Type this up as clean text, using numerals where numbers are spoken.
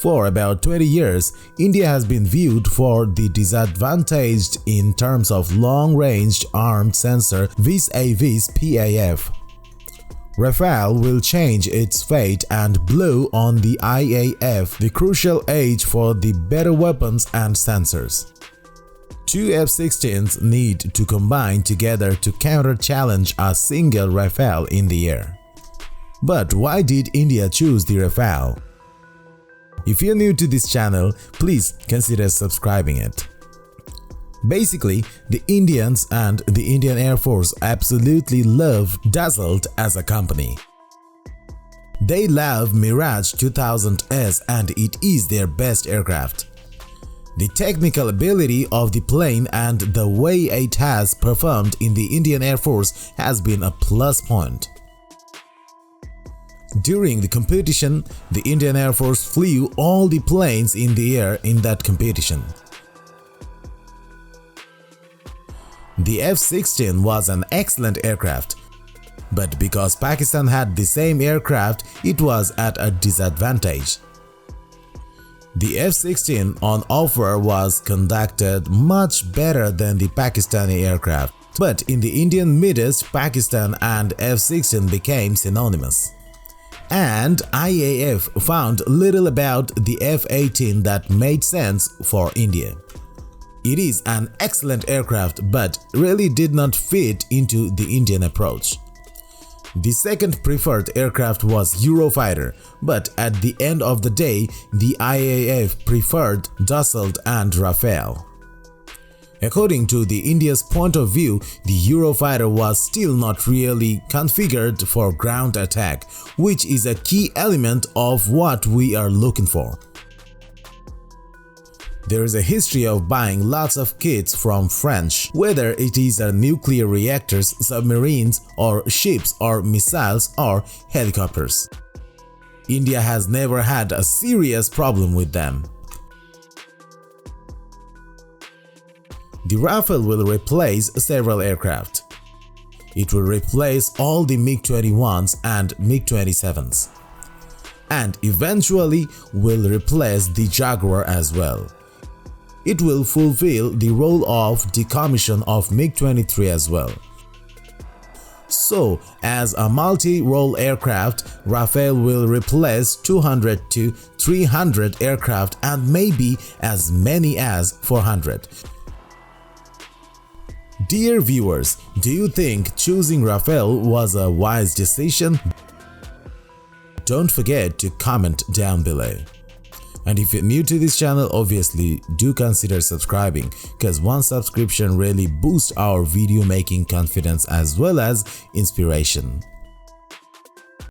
For about 20 years, India has been viewed for the disadvantaged in terms of long-range armed sensor vis-a-vis PAF. Rafale will change its fate and blow on the IAF the crucial age for the better weapons and sensors. Two F-16s need to combine together to counter-challenge a single Rafale in the air. But why did India choose the Rafale? If you're new to this channel, please consider subscribing it. Basically, the Indians and the Indian Air Force absolutely love Dassault as a company. They love Mirage 2000S and it is their best aircraft. The technical ability of the plane and the way it has performed in the Indian Air Force has been a plus point. During the competition, the Indian Air Force flew all the planes in the air in that competition. The F-16 was an excellent aircraft, but because Pakistan had the same aircraft, it was at a disadvantage. The F-16 on offer was conducted much better than the Pakistani aircraft, but in the Indian Midwest, Pakistan and F-16 became synonymous. And IAF found little about the F-18 that made sense for India. It is an excellent aircraft but really did not fit into the Indian approach. The second preferred aircraft was Eurofighter, but at the end of the day, the IAF preferred Dassault and Rafale. According to the India's point of view, the Eurofighter was still not really configured for ground attack, which is a key element of what we are looking for. There is a history of buying lots of kits from French, whether it is nuclear reactors, submarines, or ships or missiles or helicopters. India has never had a serious problem with them. The Rafale will replace several aircraft. It will replace all the MiG-21s and MiG-27s, and eventually will replace the Jaguar as well. It will fulfill the role of decommission of MiG-23 as well. So, as a multi-role aircraft, Rafale will replace 200 to 300 aircraft and maybe as many as 400. Dear viewers, do you think choosing Rafale was a wise decision? Don't forget to comment down below. And if you're new to this channel, obviously do consider subscribing, because one subscription really boosts our video making confidence as well as inspiration.